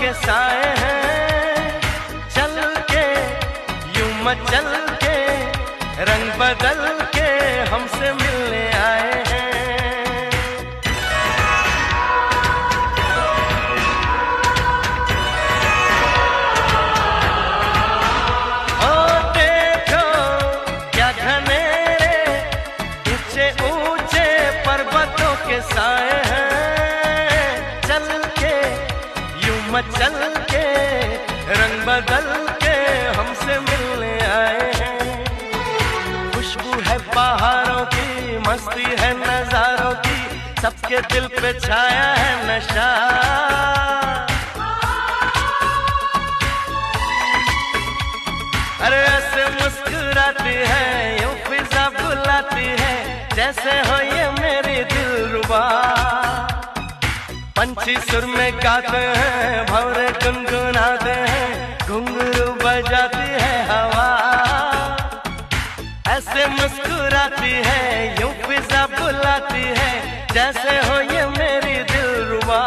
के साए हैं, चल के यूं मचल के रंग बदल के हमसे मिलने आए हैं। ओ देखो क्या घनेरे ऊंचे ऊंचे पर्वतों के साए हैं, चल के यूं मचल के रंग बदल के हमसे मिलने आए हैं। खुशबू है पहाड़ों की, मस्ती है नजारों की, सबके दिल पे छाया है नशा। अरे ऐसे मुस्कुराती है, यूं फिजा बुलाती है, जैसे हो ये मेरी दिलरुबा। पंछी सुर में गाते हैं, भंवरे गुनगुनाते हैं, घुंघरू बजाती है हवा। ऐसे मुस्कुराती है, यूं फिजा बुलाती है, जैसे हो ये मेरी दिलरुबा।